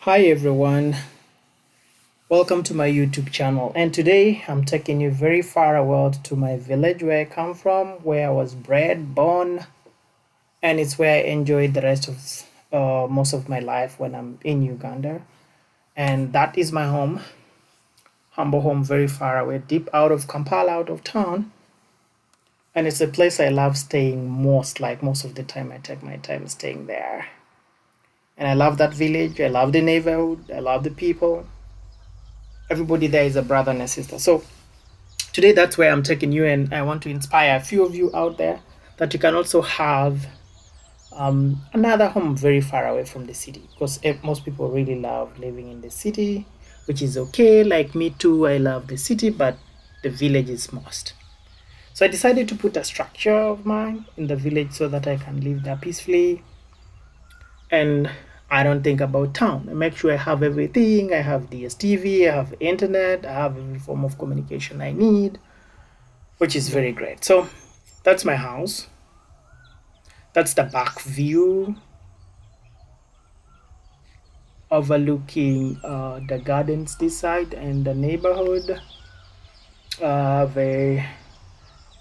Hi everyone, welcome to my YouTube channel. And today I'm taking you very far away to my village where I come from, where I was bred, born, and it's where I enjoyed the rest of most of my life when I'm in Uganda. And that is my home, humble home, very far away, deep out of Kampala, out of town. And it's a place I love staying most of the time I take my time staying there. And I love that village, I love the neighborhood, I love the people. Everybody there is a brother and a sister. So today that's where I'm taking you, and I want to inspire a few of you out there that you can also have another home very far away from the city, because most people really love living in the city, which is okay. Like me too, I love the city, but the village is most. So I decided to put a structure of mine in the village so that I can live there peacefully, and I don't think about town. I make sure I have everything. I have DSTV, I have internet, I have every form of communication I need, which is very great. So that's my house. That's the back view overlooking the gardens this side and the neighborhood. The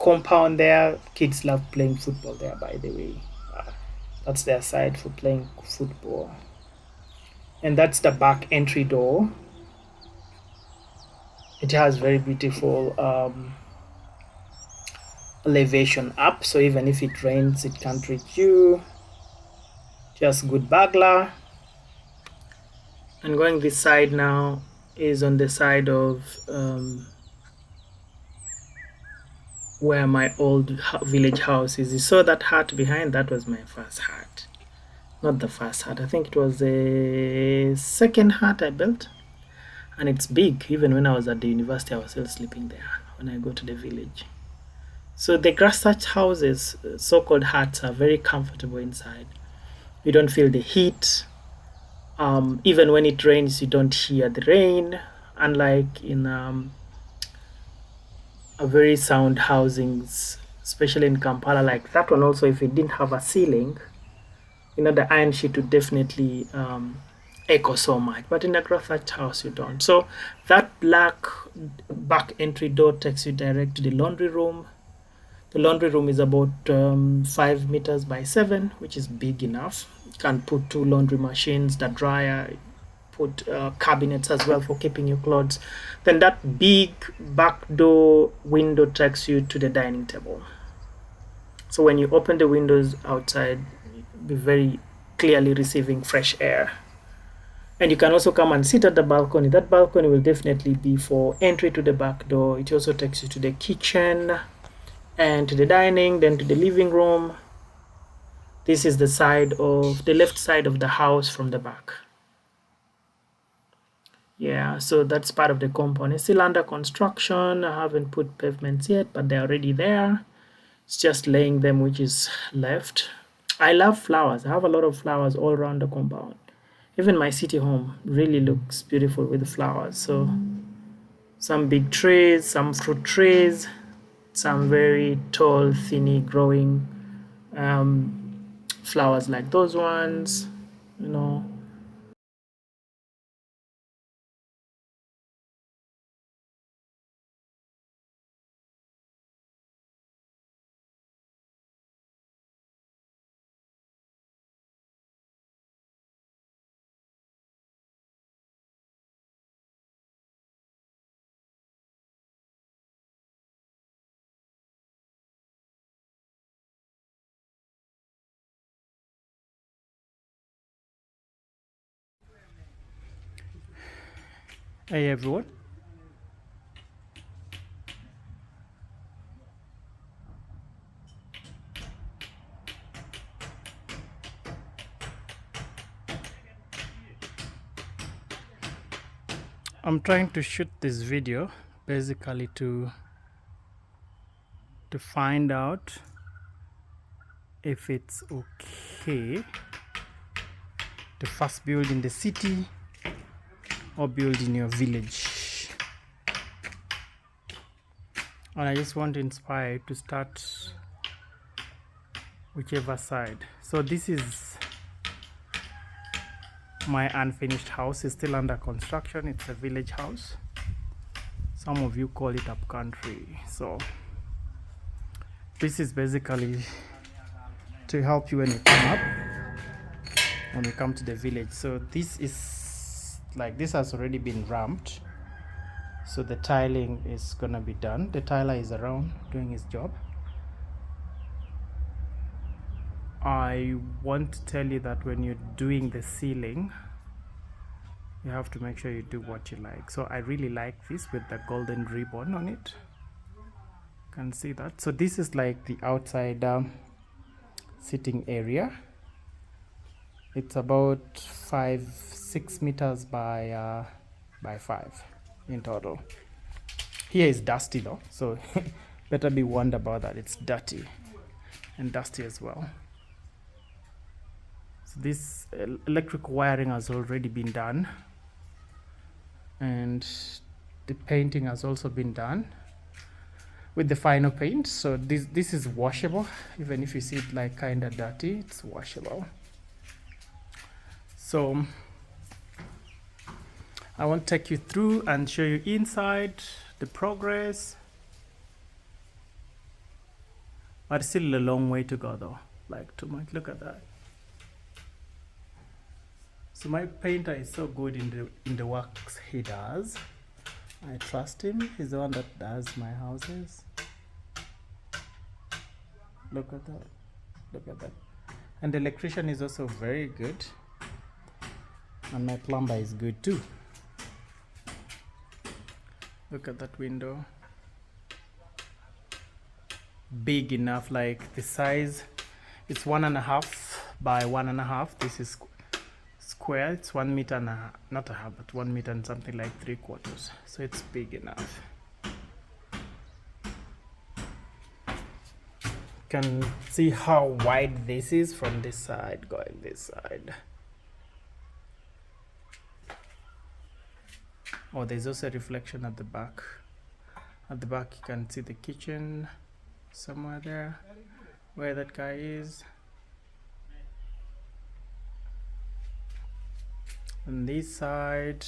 compound there. Kids love playing football there, by the way. That's their side for playing football. And that's the back entry door. It has very beautiful elevation up, so even if it rains, it can't reach you. Just good burglar. And going this side now is on the side of where my old village house is. You saw that hut behind? That was my first hut. Not the first hut. I think it was the second hut I built. And it's big. Even when I was at the university, I was still sleeping there when I go to the village. So the grass thatch houses, so-called huts, are very comfortable inside. You don't feel the heat. Even when it rains, you don't hear the rain. Unlike in a very sound housings, especially in Kampala, like that one. Also, if it didn't have a ceiling, the iron sheet would definitely echo so much. But in a grass thatched house, you don't. So that black back entry door takes you direct to the laundry room. The laundry room is about 5 meters by 7, which is big enough. You can put two laundry machines, the dryer, put cabinets as well for keeping your clothes. Then that big back door window takes you to the dining table. So when you open the windows outside, you'll be very clearly receiving fresh air. And you can also come and sit at the balcony. That balcony will definitely be for entry to the back door. It also takes you to the kitchen and to the dining, then to the living room. This is the left side of the house from the back. Yeah, so that's part of the compound. It's still under construction. I haven't put pavements yet, but they're already there. It's just laying them, which is left. I love flowers. I have a lot of flowers all around the compound. Even my city home really looks beautiful with the flowers. So some big trees, some fruit trees, some very tall, thinny growing flowers like those ones, you know. Hey everyone. I'm trying to shoot this video basically to find out if it's okay to first build in the city or build in your village. And I just want to inspire you to start whichever side. So this is My unfinished house is still under construction. It's a village house. Some of you call it up country. So this is basically to help you when you come to the village. So this is like, this has already been ramped, so the tiling is gonna be done. The tiler is around doing his job. I want to tell you that when you're doing the ceiling, you have to make sure you do what you like. So I really like this with the golden ribbon on it. You can see that. So this is like the outside sitting area. It's about 6 meters by 5 in total. Here is dusty though, so better be warned about that. It's dirty and dusty as well. So this electric wiring has already been done, and the painting has also been done with the final paint. So this is washable. Even if you see it like kind of dirty, it's washable. So I want to take you through and show you inside the progress, but still a long way to go though, like too much. Look at that. So my painter is so good in the works he does. I trust him. He's the one that does my houses. Look at that. Look at that. And the electrician is also very good. And my plumber is good too. Look at that window. Big enough, like the size. It's 1.5 by 1.5. This is square. It's 1 meter and not a half, but 1 meter and something like 3/4. So it's big enough. You can see how wide this is from this side going this side. Oh, there's also a reflection at the back. At the back you can see the kitchen somewhere there, where that guy is. On this side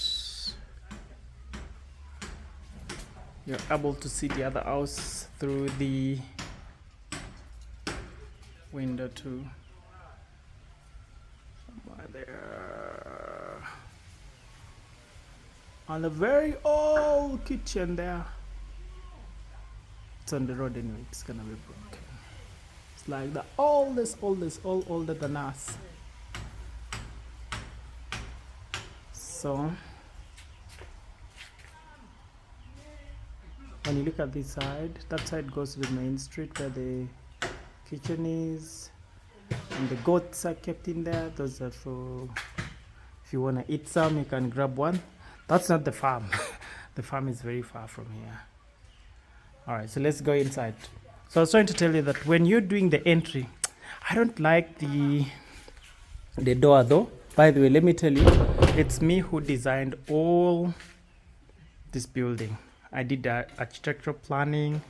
you're able to see the other house through the window too. Somewhere there. On a very old kitchen there. It's on the road anyway, it's gonna be broken. It's like the oldest, all older than us. So when you look at this side, that side goes to the main street where the kitchen is, and the goats are kept in there. Those are for, if you want to eat some, you can grab one. That's not the farm. The farm is very far from here. All right, so let's go inside. So I was trying to tell you that when you're doing the entry, I don't like the door though. By the way, let me tell you, it's me who designed all this building. I did the architectural planning,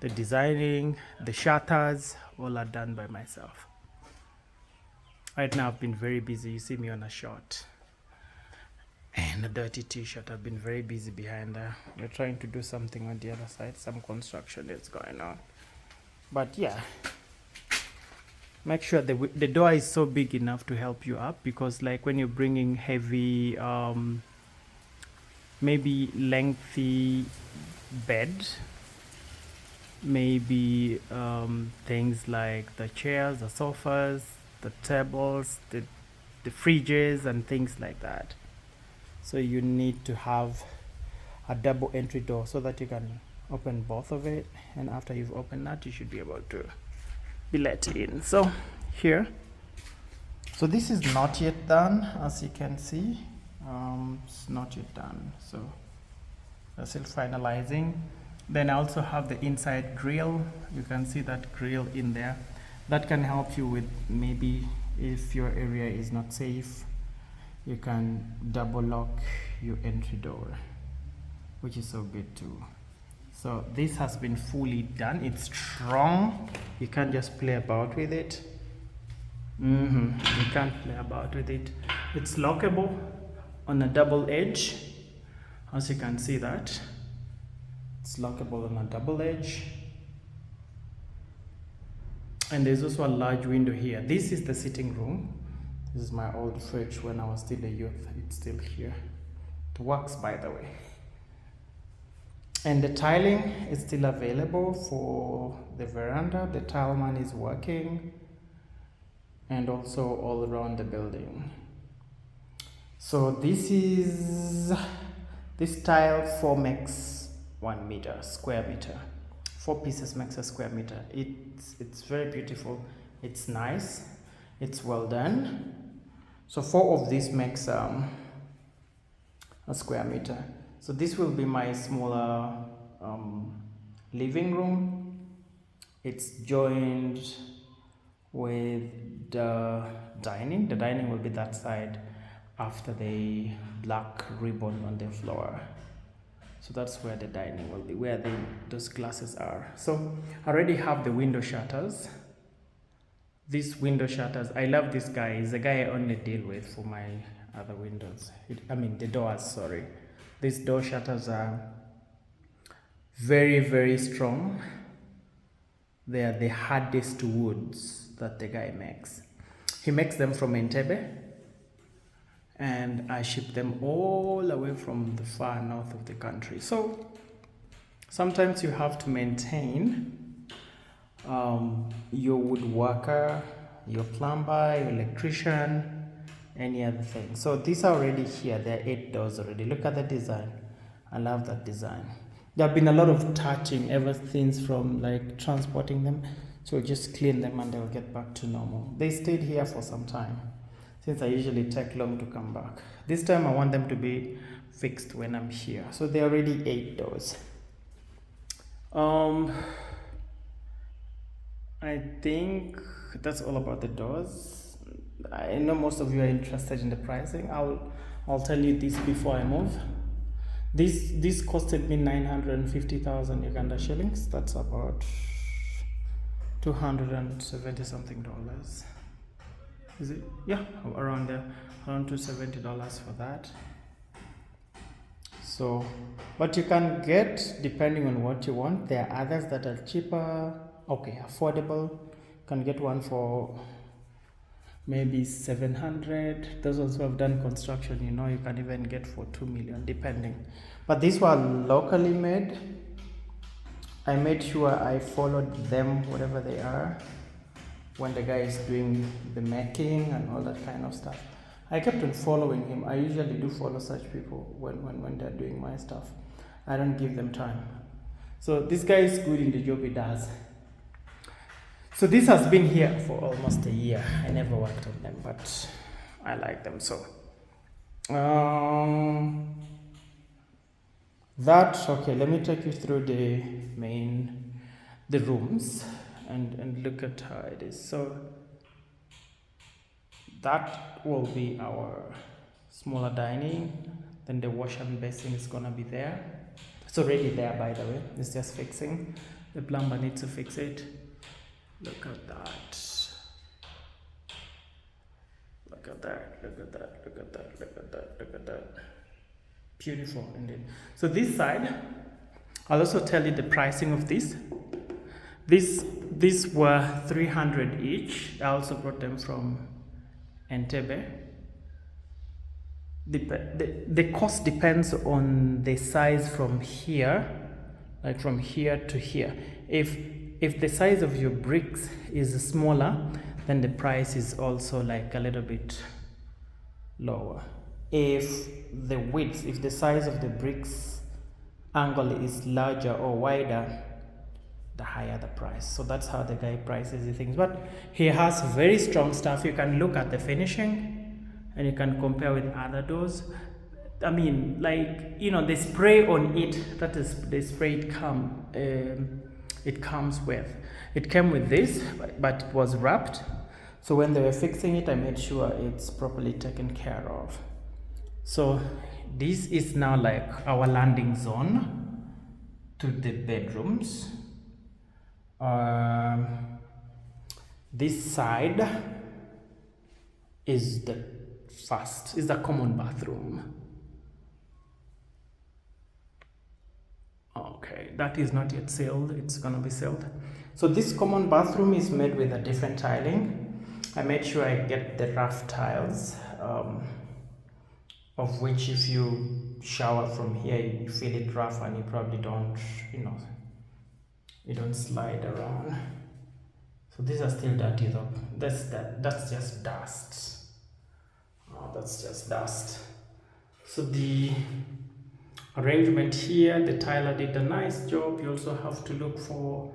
the designing, the shutters, all are done by myself. Right now I've been very busy. You see me on a short and a dirty t-shirt. I've been very busy behind there. We're trying to do something on the other side. Some construction is going on. But yeah, make sure the door is so big enough to help you up, because like when you're bringing heavy maybe lengthy bed, maybe things like the chairs, the sofas, the tables, the fridges and things like that. So you need to have a double entry door so that you can open both of it, and after you've opened that you should be able to be let in. So here, so this is not yet done, as you can see. It's not yet done, so we're still finalizing. Then I also have the inside grill. You can see that grill in there. That can help you with maybe if your area is not safe, you can double lock your entry door, which is so good too. So this has been fully done. It's strong. You can't just play about with it. You can't play about with it. It's lockable on a double edge, as you can see that. It's lockable on a double edge. And there's also a large window here. This is the sitting room. This is my old fridge when I was still a youth. It's still here. It works, by the way. And the tiling is still available for the veranda. The tile man is working, and also all around the building. So this tile 4 makes 1 meter, square meter. 4 pieces makes a square meter. It's very beautiful. It's nice. It's well done. So 4 of these makes a square meter. So this will be my smaller living room. It's joined with the dining. The dining will be that side after the black ribbon on the floor. So that's where the dining will be, where those glasses are. So I already have the window shutters. These window shutters, I love this guy. He's the guy I only deal with for my other windows. The doors, sorry. These door shutters are very, very strong. They are the hardest woods that the guy makes. He makes them from Entebbe, and I ship them all the way from the far north of the country. So sometimes you have to maintain your woodworker, your plumber, your electrician, any other thing. So these are already here. There are 8 doors already. Look at the design. I love that design. There have been a lot of touching ever since, from like transporting them. So just clean them and they'll get back to normal. They stayed here for some time, since I usually take long to come back. This time I want them to be fixed when I'm here. So they're already 8 doors. I think that's all about the doors. I know most of you are interested in the pricing. I'll tell you this before I move. This costed me 950,000 Uganda shillings. That's about 270 something dollars. Is it? Yeah, around there, around $270 for that. So, but you can get, depending on what you want. There are others that are cheaper, okay, affordable. You can get one for maybe 700. Those also have done construction, you can even get for 2 million, depending. But these were locally made. I made sure I followed them, whatever they are, when the guy is doing the making and all that kind of stuff. I kept on following him. I usually do follow such people when they're doing my stuff. I don't give them time. So this guy is good in the job he does. So this has been here for almost a year. I never worked on them, but I like them. So okay, let me take you through the rooms and look at how it is. So that will be our smaller dining. Then the wash and basin is gonna be there. It's already there, by the way. It's just fixing. The plumber needs to fix it. Look at that. Look at that. Look at that. Look at that. Look at that. Look at that. Beautiful indeed. So this side, I'll also tell you the pricing of this. These were 300 each. I also brought them from Entebbe. The cost depends on the size from here, like from here to here. If the size of your bricks is smaller, then the price is also like a little bit lower. If the size of the bricks angle is larger or wider, the higher the price. So that's how the guy prices the things. But he has very strong stuff. You can look at the finishing and you can compare with other doors. I mean, like, the spray on it, that is the spray it comes with. It came with this, but it was wrapped. So when they were fixing it, I made sure it's properly taken care of. So this is now like our landing zone to the bedrooms. This side is the first is the common bathroom. Okay, that is not yet sealed. It's gonna be sealed. So this common bathroom is made with a different tiling. I made sure I get the rough tiles, of which if you shower from here, you feel it rough and you probably don't, you don't slide around. So these are still dirty though. That's just dust. Oh, that's just dust. So the arrangement here, the tiler did a nice job. You also have to look for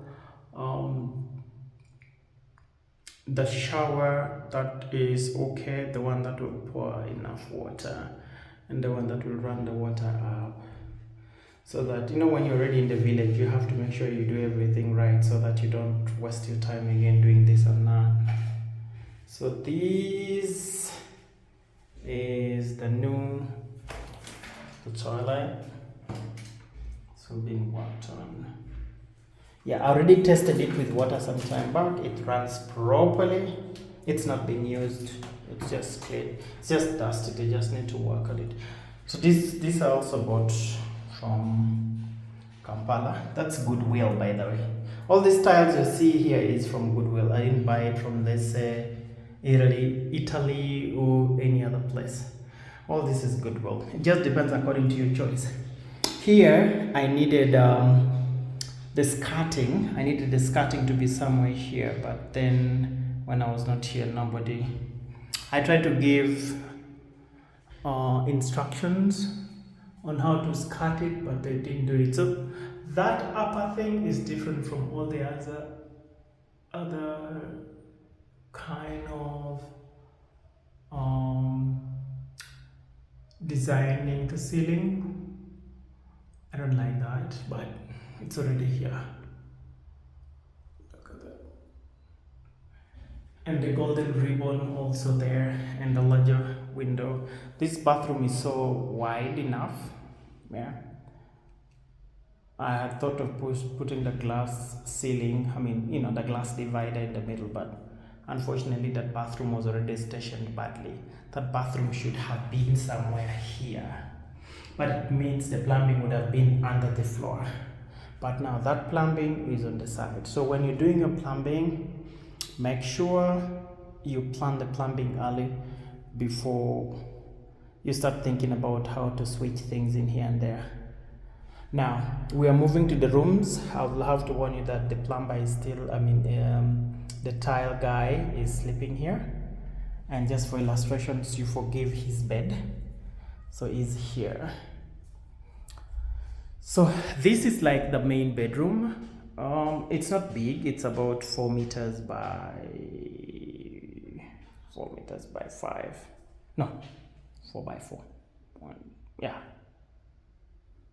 the shower that is okay, the one that will pour enough water, and the one that will run the water up. So that, when you're already in the village, you have to make sure you do everything right so that you don't waste your time again doing this and that. So this is the toilet. So being worked on. Yeah, I already tested it with water some time back. It runs properly. It's not being used. It's just clean. It's just dusty. They just need to work on it. So these are also bought from Kampala. That's Goodwill, by the way. All these tiles you see here is from Goodwill. I didn't buy it from, let's say, Italy or any other place. All this is Goodwill. It just depends according to your choice. Here I needed the skirting. I needed the skirting to be somewhere here, but then when I was not here, nobody. I tried to give instructions on how to skirt it, but they didn't do it. So that upper thing is different from all the other kind of designing the ceiling. I don't like that, but it's already here. Look at that. And the golden ribbon also there, and the larger window. This bathroom is so wide enough. Yeah. I had thought of putting the glass ceiling, the glass divider in the middle, but unfortunately that bathroom was already stationed badly. That bathroom should have been somewhere here. But it means the plumbing would have been under the floor. But now that plumbing is on the side. So when you're doing your plumbing, make sure you plan the plumbing early before you start thinking about how to switch things in here and there. Now, we are moving to the rooms. I'll have to warn you that the plumber is still, the tile guy is sleeping here. And just for illustrations, you forgive his bed. So he's here. So this is like the main bedroom. It's not big. It's about 4 meters by 5. No, 4 by 4.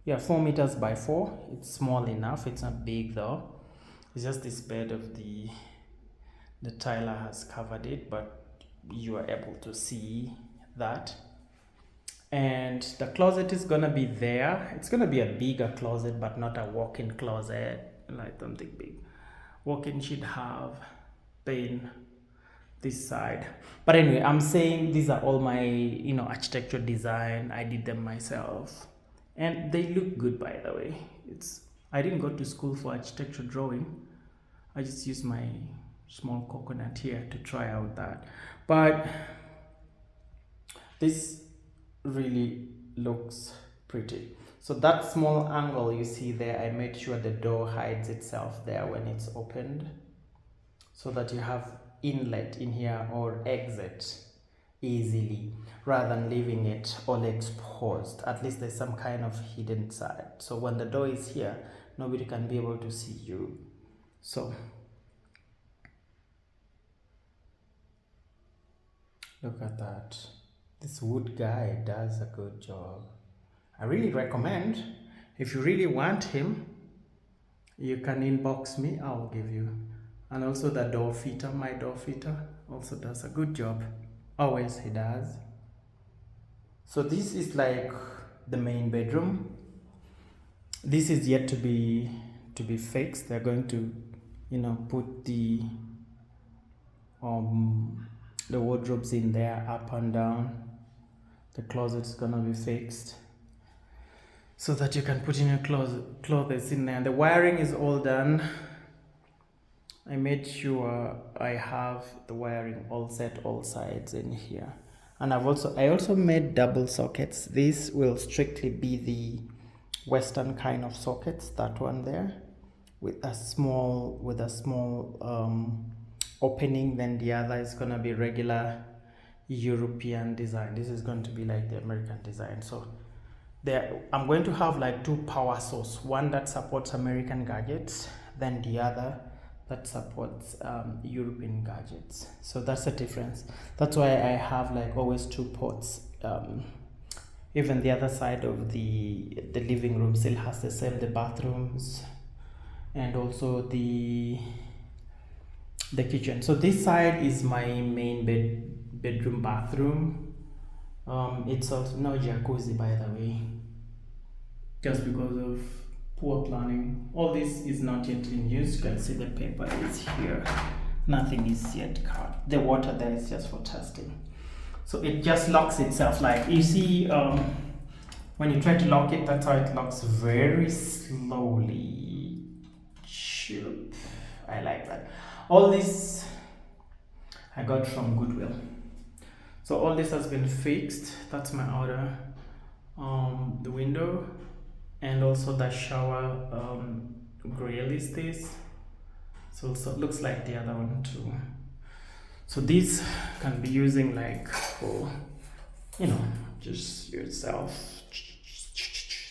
Yeah, 4 meters by 4. It's small enough. It's not big though. It's just this bed of the tiler has covered it, but you are able to see that. And the closet is gonna be there. It's gonna be a bigger closet, but not a walk-in closet. Like something big. Walk-in should have been this side. But anyway, I'm saying these are all my architecture design. I did them myself, and they look good, by the way. I didn't go to school for architecture drawing. I just used my small coconut here to try out that. But this really looks pretty. So that small angle you see there, I made sure the door hides itself there when it's opened, so that you have inlet in here or exit easily, rather than leaving it all exposed. At least there's some kind of hidden side, so when the door is here, nobody can be able to see you. So look at that. This wood guy does a good job. I really recommend, if you really want him, you can inbox me, I'll give you. And also the door fitter, my door fitter also does a good job. Always he does. So this is like the main bedroom. This is yet to be fixed. They're going to put the wardrobes in there, up and down. The closet is gonna be fixed so that you can put in your clothes in there. The wiring is all done. I made sure I have the wiring all set, all sides in here. And I also made double sockets. This will strictly be the Western kind of sockets, that one there, with a small opening. Then the other is gonna be regular European design. This is going to be like the American design. So there, I'm going to have like two power source, one that supports American gadgets, then the other that supports European gadgets. So that's the difference. That's why I have like always two ports. Even the other side of the living room still has the same, the bathrooms and also the kitchen. So this side is my main bedroom bathroom. It's also no jacuzzi, by the way, just because of poor planning. All this is not yet in use. You can see the paper is here. Nothing is yet cut. The water there is just for testing. So it just locks itself. Like you see, when you try to lock it, that's how it locks, very slowly. Shoop. I like that. All this I got from Goodwill. So all this has been fixed. That's my outer the window, and also the shower grill is this. So it looks like the other one too. So these can be using like for, you know, just yourself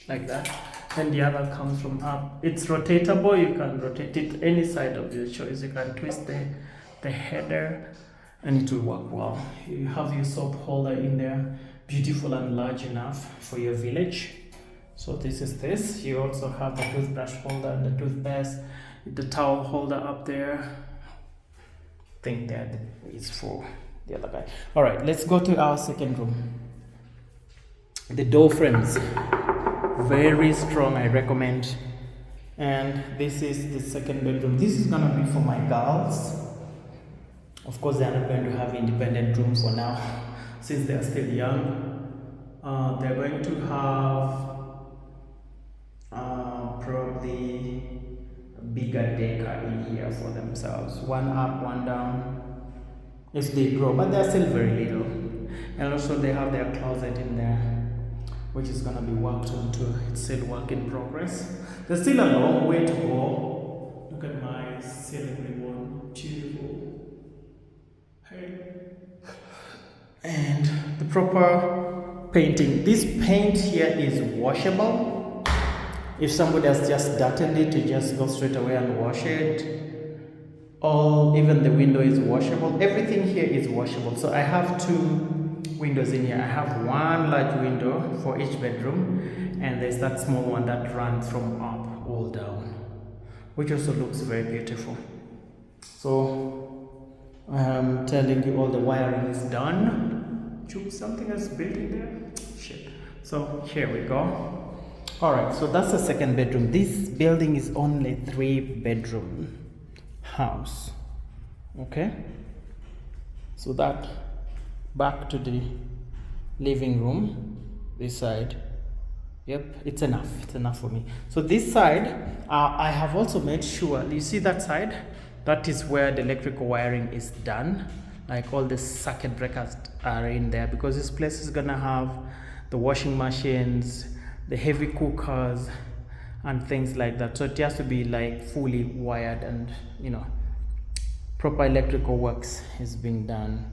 like that. And the other comes from up. It's rotatable. You can rotate it any side of your choice. You can twist the header and it will work well. You have your soap holder in there, beautiful and large enough for your village. So this is this. You also have the toothbrush holder and the toothpaste, the towel holder up there. I think that is for the other guy. All right, let's go to our second room. The door frames, very strong, I recommend. And this is the second bedroom. This is gonna be for my girls. Of course, they're not going to have independent room for now, since they're still young. They're going to have probably a bigger decker in here for themselves. One up, one down, if they grow, but they're still very little. And also they have their closet in there, which is gonna be worked on too. It's still work in progress. There's still a long way to go. Look at my ceiling ribbon, beautiful. And the proper painting. This paint here is washable. If somebody has just darted it, you just go straight away and wash it. Or even the window is washable. Everything here is washable. So I have two windows in here. I have one large window for each bedroom, and there's that small one that runs from up all down, which also looks very beautiful. So I'm telling you, all the wiring is done. Something is built in there. Shit. So here we go. All right, so that's the second bedroom. This building is only 3-bedroom house. Okay. So that, back to the living room, this side. Yep, it's enough. It's enough for me. So this side, I have also made sure, you see that side? That is where the electrical wiring is done. Like all the circuit breakers are in there, because this place is gonna have the washing machines, the heavy cookers and things like that. So it has to be like fully wired, and you know, proper electrical works is being done.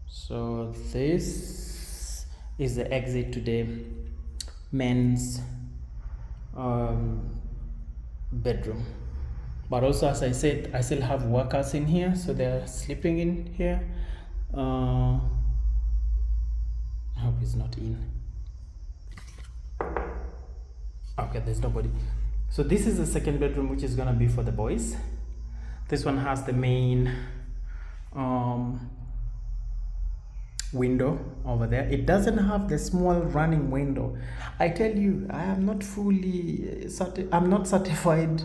So this is the exit to the men's bedroom. But also, as I said, I still have workers in here, so they're sleeping in here. I hope he's not in. Okay, there's nobody. So this is the second bedroom, which is gonna be for the boys. This one has the main window over there. It doesn't have the small running window. I tell you, I am not fully I'm not certified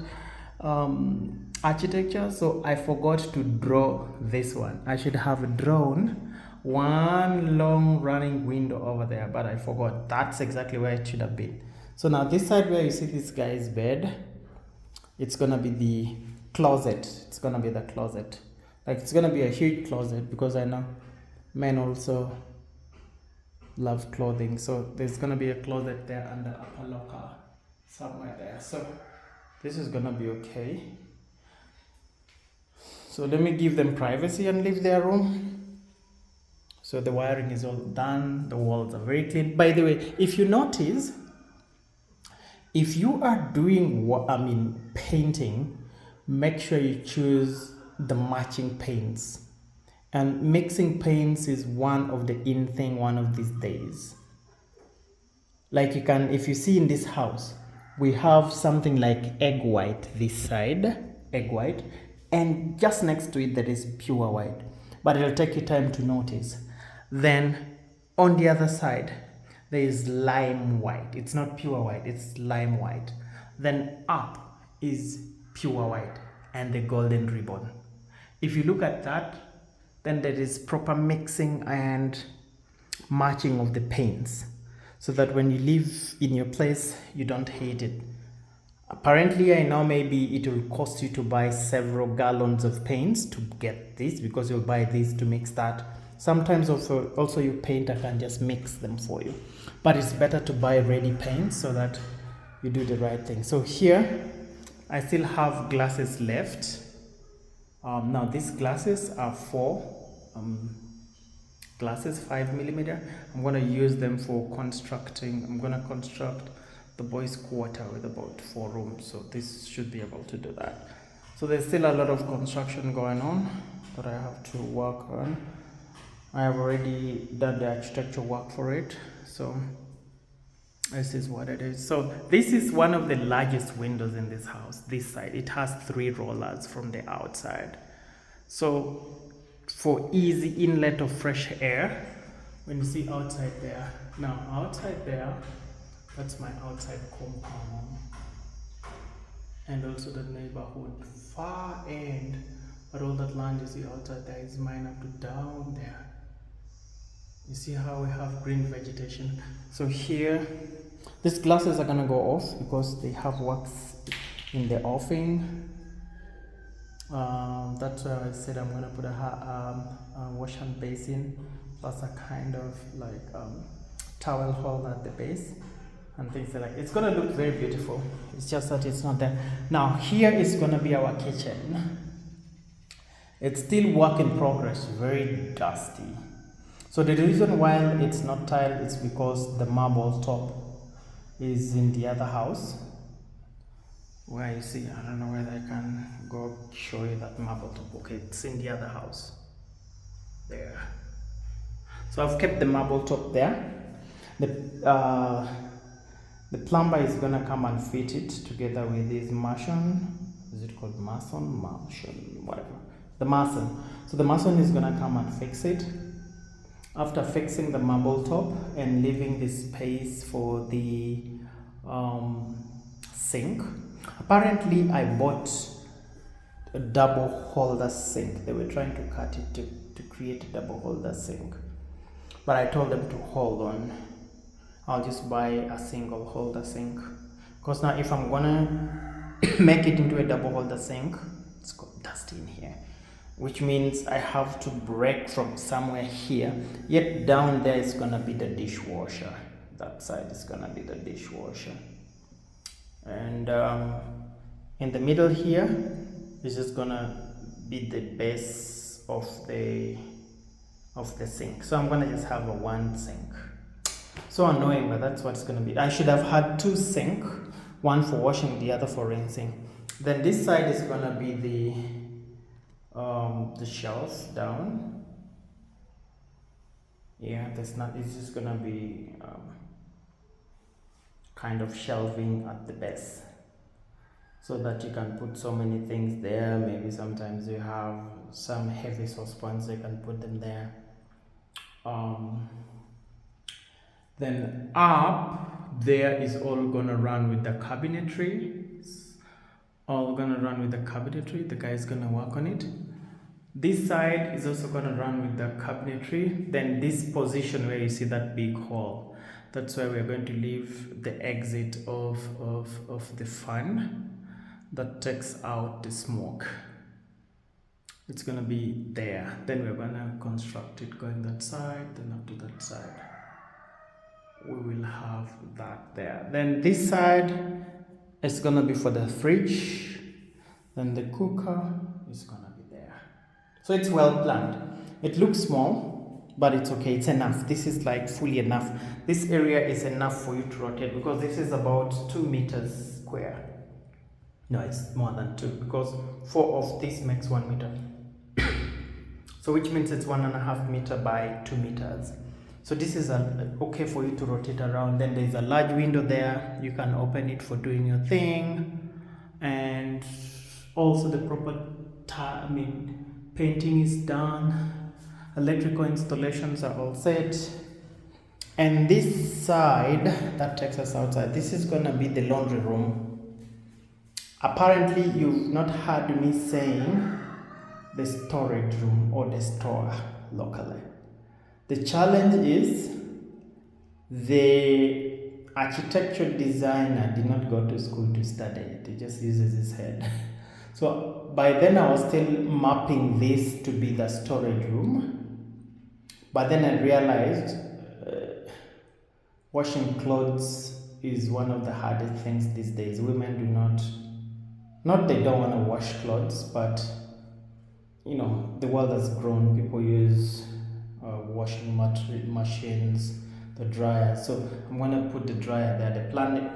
architecture, so I forgot to draw this one. I should have drawn one long running window over there, but I forgot. That's exactly where it should have been. So now this side where you see this guy's bed, it's gonna be the closet. It's gonna be the closet. Like it's gonna be a huge closet because I know men also love clothing. So there's gonna be a closet there and the upper locker somewhere there. So this is gonna be okay. So let me give them privacy and leave their room. So the wiring is all done. The walls are very clean. By the way, if you notice, if you are doing what painting, make sure you choose the matching paints. And mixing paints is one of the in thing one of these days. Like you can, if you see in this house, we have something like egg white this side, egg white, and just next to it there is pure white. But it'll take you time to notice. Then on the other side, there is lime white. It's not pure white, it's lime white. Then up is pure white and the golden ribbon. If you look at that, then there is proper mixing and matching of the paints so that when you live in your place, you don't hate it. Apparently, I know maybe it will cost you to buy several gallons of paints to get this because you'll buy this to mix that. Sometimes also your painter can just mix them for you. But it's better to buy ready paints so that you do the right thing. So here, I still have glasses left. Now these glasses are glasses 5mm. I'm going to use them for constructing. I'm going to construct the boys' quarter with about 4 rooms, so this should be able to do that. So there's still a lot of construction going on that I have to work on. I have already done the architecture work for it, so this is what it is. So this is one of the largest windows in this house. This side, it has 3 rollers from the outside, so for easy inlet of fresh air. When you see outside there, now outside there, that's my outside compound, and also the neighborhood far end. But all that land you see outside there is mine up to down there. You see how we have green vegetation. So here, these glasses are gonna go off because they have wax in the offing. That's why I said I'm gonna put a wash hand basin plus a kind of like towel holder at the base and things like that. It's gonna look very beautiful. It's just that it's not there. Now here is gonna be our kitchen. It's still work in progress, very dusty. So the reason why it's not tiled is because the marble top is in the other house. Where you see, I don't know whether I can go show you that marble top. Okay, it's in the other house. There. So I've kept the marble top there. The plumber is gonna come and fit it together with this mason. Is it called mason? Mason, whatever. The mason. So the mason is gonna come and fix it. After fixing the marble top and leaving the space for the sink. Apparently, I bought a double holder sink. They were trying to cut it to create a double holder sink. But I told them to hold on. I'll just buy a single holder sink. Because now if I'm gonna make it into a double holder sink, it's got dust in here. Which means I have to break from somewhere here. Yet down there is gonna be the dishwasher. That side is gonna be the dishwasher. And in the middle here, this is gonna be the base of the sink. So I'm gonna just have a one sink. So annoying, but that's what it's gonna be. I should have had 2 sinks, one for washing, the other for rinsing. Then this side is gonna be the shelf down. Yeah, it's just gonna be kind of shelving at the base, so that you can put so many things there. Maybe sometimes you have some heavy saucepans, you can put them there. Then up there is all gonna run with the cabinetry. The guy is gonna work on it. This side is also going to run with the cabinetry. Then this position where you see that big hole, that's where we're going to leave the exit of the fan that takes out the smoke. It's going to be there. Then we're going to construct it going that side, then up to that side. We will have that there. Then this side is going to be for the fridge. Then the cooker is going to be there. So it's well planned. It looks small, but it's okay. It's enough. This is like fully enough. This area is enough for you to rotate because this is about 2 meters square. No, it's more than 2 because 4 of this makes 1 meter. So which means it's 1.5 meter by 2 meters. So this is okay for you to rotate around. Then there's a large window there. You can open it for doing your thing. And also the proper painting is done. Electrical installations are all set. And this side that takes us outside, this is gonna be the laundry room. Apparently you've not heard me saying the storage room or the store locally. The challenge is the architecture designer did not go to school to study it. He just uses his head. So by then I was still mapping this to be the storage room. But then I realized washing clothes is one of the hardest things these days. Women do not they don't want to wash clothes, but you know, the world has grown. People use washing machines, the dryer. So I'm gonna put the dryer there.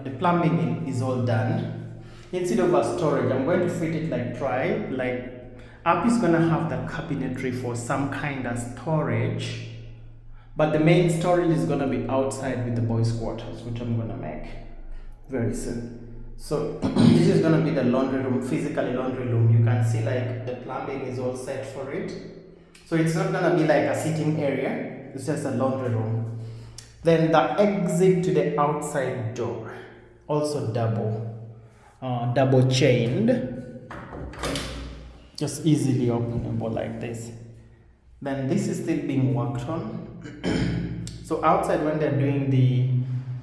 The plumbing is all done. Instead of a storage, I'm going to fit it like up is gonna have the cabinetry for some kind of storage, but the main storage is gonna be outside with the boys' quarters, which I'm gonna make very soon. So this is gonna be the laundry room, physically laundry room. You can see like the plumbing is all set for it. So it's not gonna be like a sitting area, it's just a laundry room. Then the exit to the outside door, also double chained, just easily openable like this. Then this is still being worked on. So outside when they're doing the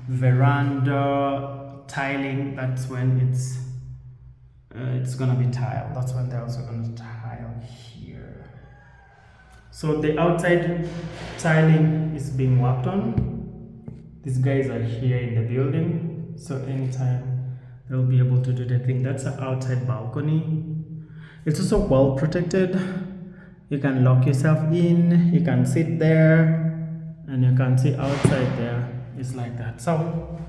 veranda tiling, that's when it's gonna be tiled. That's when they're also gonna tile here. So the outside tiling is being worked on. These guys are here in the building, so anytime they'll be able to do the thing. That's an outside balcony. It's also well protected. You can lock yourself in, you can sit there, and you can see outside there. It's like that. So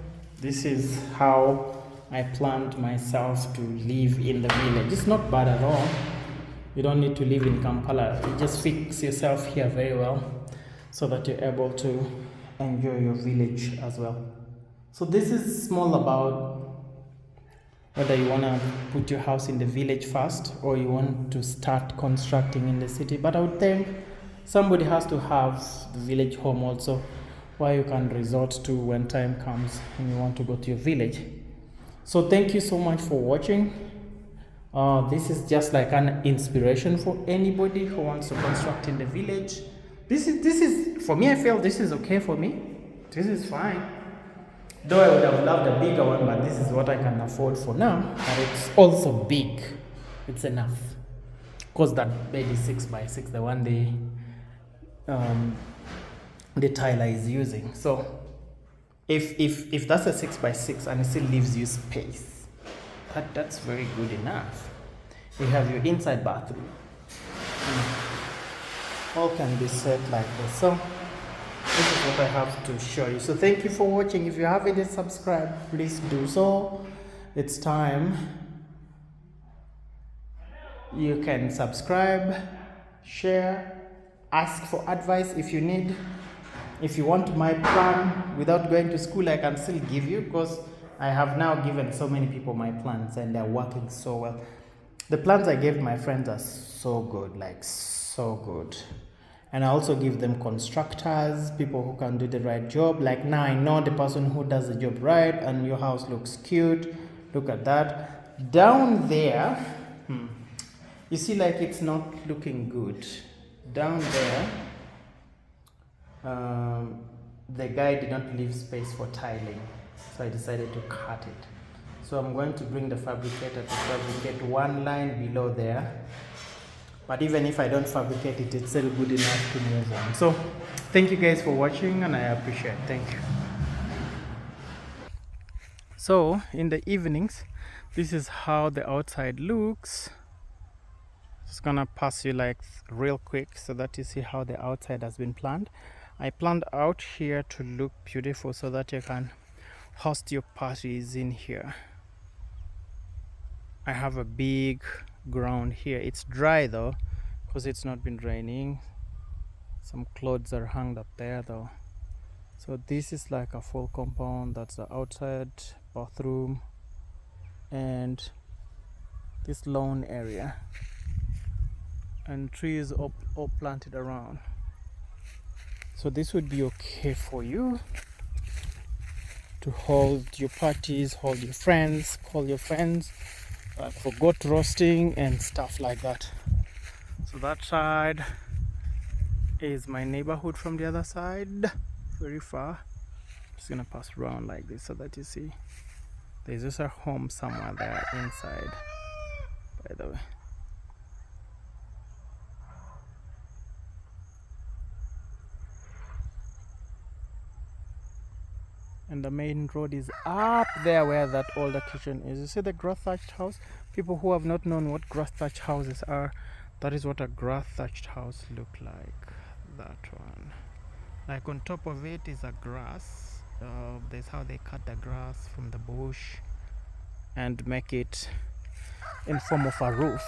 this is how I planned myself to live in the village. It's not bad at all. You don't need to live in Kampala. You just fix yourself here very well so that you're able to enjoy your village as well. So this is small about whether you want to put your house in the village first or you want to start constructing in the city. But I would think somebody has to have the village home also, where you can resort to when time comes and you want to go to your village. So thank you so much for watching. This is just like an inspiration for anybody who wants to construct in the village. This is for me. I feel this is okay for me. This is fine. Though I would have loved a bigger one, but this is what I can afford for now. And it's also big. It's enough. Because that bed is 6x6, the one the tiler is using. So if that's a 6x6 and it still leaves you space, that's very good enough. You have your inside bathroom. All can be set like this. So this is what I have to show you. So thank you for watching. If you haven't yet subscribed, please do so. It's time. You can subscribe, share, ask for advice if you need. If you want my plan without going to school, I can still give you, because I have now given so many people my plans and they're working so well. The plans I gave my friends are so good, like so good. And I also give them constructors, people who can do the right job. Like now I know the person who does the job right, and your house looks cute. Look at that. Down there, You see, like, it's not looking good down there. The guy did not leave space for tiling, so I decided to cut it. So I'm going to bring the fabricator to fabricate one line below there, but even if I don't fabricate it, it's still good enough to move on. So thank you guys for watching, and I appreciate it. Thank you. So in the evenings, this is how the outside looks. Just gonna pass you like real quick so that you see how the outside has been planned. I planned out here to look beautiful so that you can host your parties in here. I have a big ground here. It's dry though, because it's not been raining. Some clothes are hung up there though. So this is like a full compound. That's the outside bathroom and this lawn area, and trees all planted around. So this would be okay for you to hold your parties, hold your friends, call your friends for goat roasting and stuff like that. So that side is my neighborhood from the other side, very far. Just gonna pass around like this so that you see there's just a home somewhere there inside, by the way. And the main road is up there where that older kitchen is. You see the grass thatched house? People who have not known what grass thatched houses are, that is what a grass thatched house look like. That one, like on top of it is a grass. There's how they cut the grass from the bush and make it in form of a roof.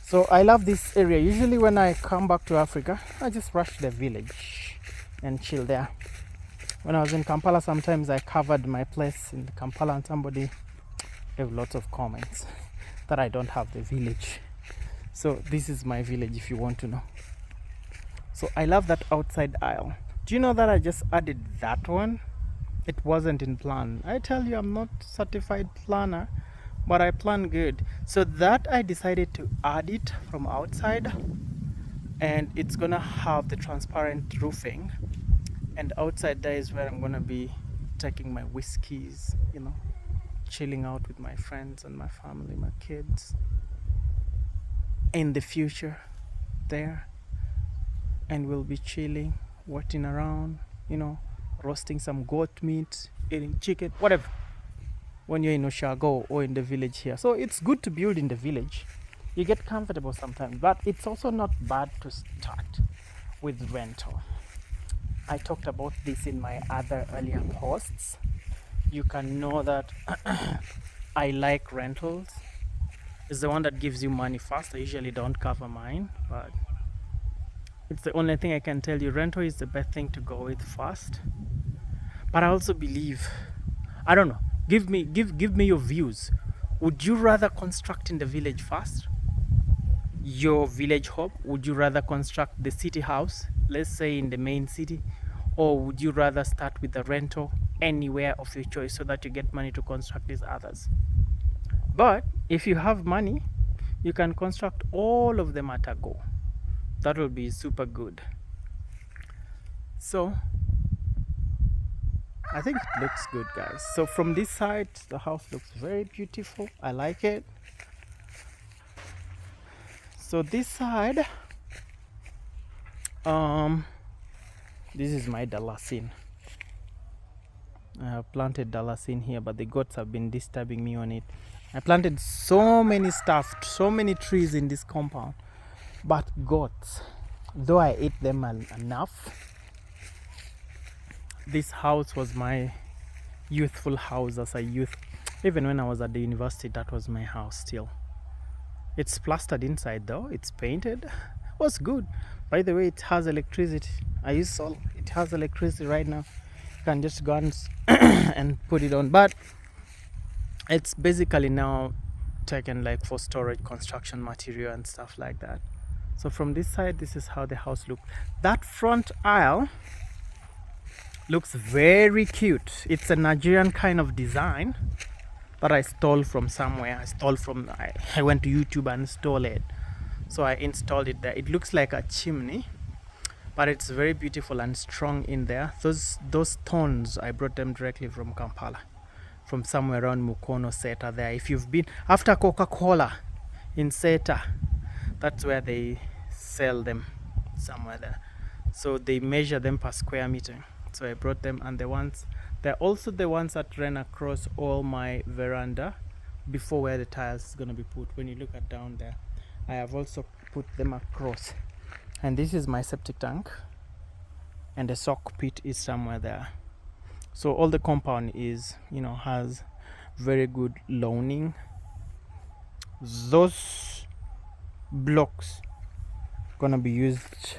So I love this area. Usually when I come back to Africa, I just rush the village and chill there. When I was in Kampala, sometimes I covered my place in Kampala and somebody gave lots of comments that I don't have the village. So this is my village if you want to know. So I love that outside aisle. Do you know that I just added that one? It wasn't in plan. I tell you, I'm not certified planner, but I plan good. So that I decided to add it from outside, and it's gonna have the transparent roofing. And outside there is where I'm gonna be taking my whiskeys, you know, chilling out with my friends and my family, my kids. In the future, there, and we'll be chilling, walking around, you know, roasting some goat meat, eating chicken, whatever, when you're in Oshago or in the village here. So it's good to build in the village. You get comfortable sometimes, but it's also not bad to start with rental. I talked about this in my other earlier posts. You can know that I like rentals. It's the one that gives you money fast. I usually don't cover mine, but it's the only thing I can tell you. Rental is the best thing to go with first. But I also believe, I don't know, give me your views. Would you rather construct in the village first, your village home? Would you rather construct the city house, let's say in the main city, or would you rather start with the rental anywhere of your choice so that you get money to construct these others? But if you have money, you can construct all of them at a go. That will be super good. So I think it looks good, guys. So from this side, the house looks very beautiful. I like it. So this side, this is my dalasine. I have planted dalasine here, but the goats have been disturbing me on it. I planted so many stuff, so many trees in this compound, but goats, though I ate them enough. This house was my youthful house as a youth. Even when I was at the university, that was my house still. It's plastered inside though, it's painted. It was good. By the way, it has electricity. I use solar. It has electricity right now. You can just go and put it on. But it's basically now taken like for storage, construction material and stuff like that. So from this side, this is how the house looks. That front aisle looks very cute. It's a Nigerian kind of design, that I stole from somewhere. I went to YouTube and stole it. So I installed it there. It looks like a chimney, but it's very beautiful and strong in there. Those stones, I brought them directly from Kampala, from somewhere around Mukono, Seta there. If you've been after Coca-Cola in Seta, that's where they sell them, somewhere there. So they measure them per square meter. So I brought them, and they're also the ones that ran across all my veranda before where the tiles is gonna be put. When you look at down there, I have also put them across. And this is my septic tank, and the sock pit is somewhere there. So all the compound is, has very good loaning. Those blocks gonna be used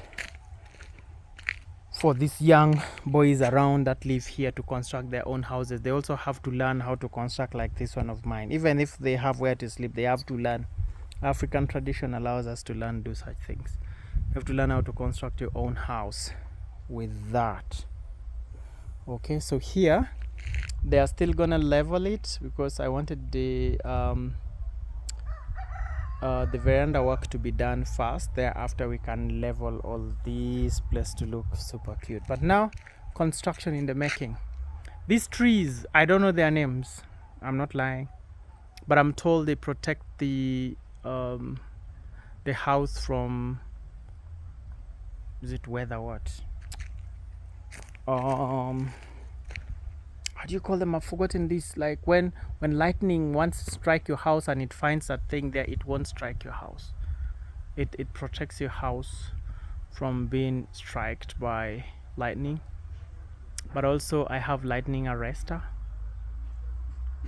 for these young boys around that live here to construct their own houses. They also have to learn how to construct like this one of mine. Even if they have where to sleep, they have to learn. African tradition allows us to learn do such things. You have to learn how to construct your own house with that. Okay, so here they are still gonna level it because I wanted the veranda work to be done first. Thereafter we can level all this place to look super cute. But now construction in the making. These trees, I don't know their names, I'm not lying, but I'm told they protect the house from, is it weather, what how do you call them? I've forgotten this. Like when lightning wants to strike your house and it finds that thing there, it won't strike your house. It protects your house from being struck by lightning. But also I have lightning arrestor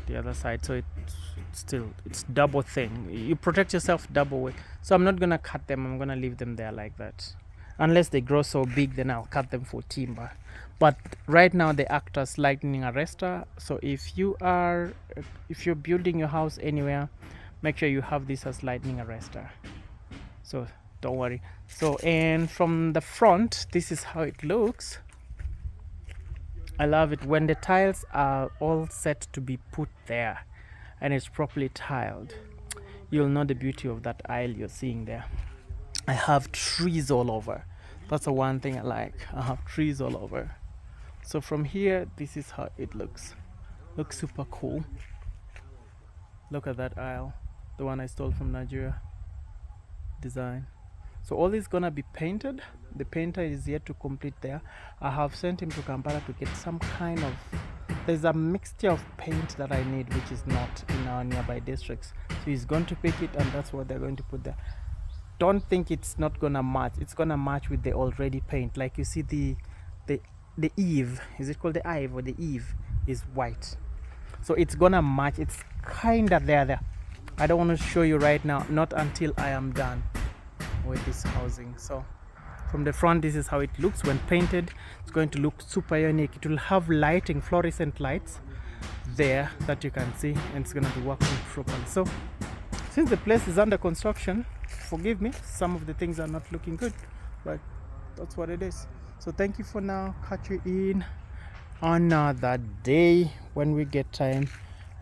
the other side, so it's double thing. You protect yourself double way. So I'm not gonna cut them, I'm gonna leave them there like that. Unless they grow so big, then I'll cut them for timber. But right now they act as lightning arrestor. So if you're building your house anywhere, make sure you have this as lightning arrestor. So don't worry. So, and from the front, this is how it looks. I love it when the tiles are all set to be put there and it's properly tiled. You'll know the beauty of that aisle you're seeing there. I have trees all over. That's the one thing I like. I have trees all over. So from here, this is how it looks. Looks super cool. Look at that aisle, the one I stole from Nigeria. Design. So all this gonna be painted. The painter is yet to complete there. I have sent him to Kampala to get some kind of, there's a mixture of paint that I need which is not in our nearby districts. So he's going to pick it, and that's what they're going to put there. Don't think it's not gonna match. It's gonna match with the already paint. Like you see the eave, is it called the Ive or the Eve, is white. So it's gonna match. It's kinda there. I don't want to show you right now, not until I am done with this housing. So from the front, this is how it looks when painted. It's going to look super unique. It will have lighting, fluorescent lights there that you can see, and it's going to be working properly. So since the place is under construction, forgive me, some of the things are not looking good, but that's what it is. So thank you for now. Catch you in another day when we get time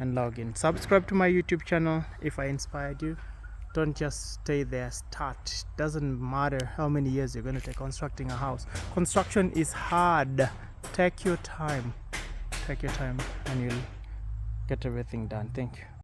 and log in. Subscribe to my YouTube channel if I inspired you. Don't just stay there, start. Doesn't matter how many years you're going to take constructing a house. Construction is hard. Take your time and you'll get everything done. Thank you.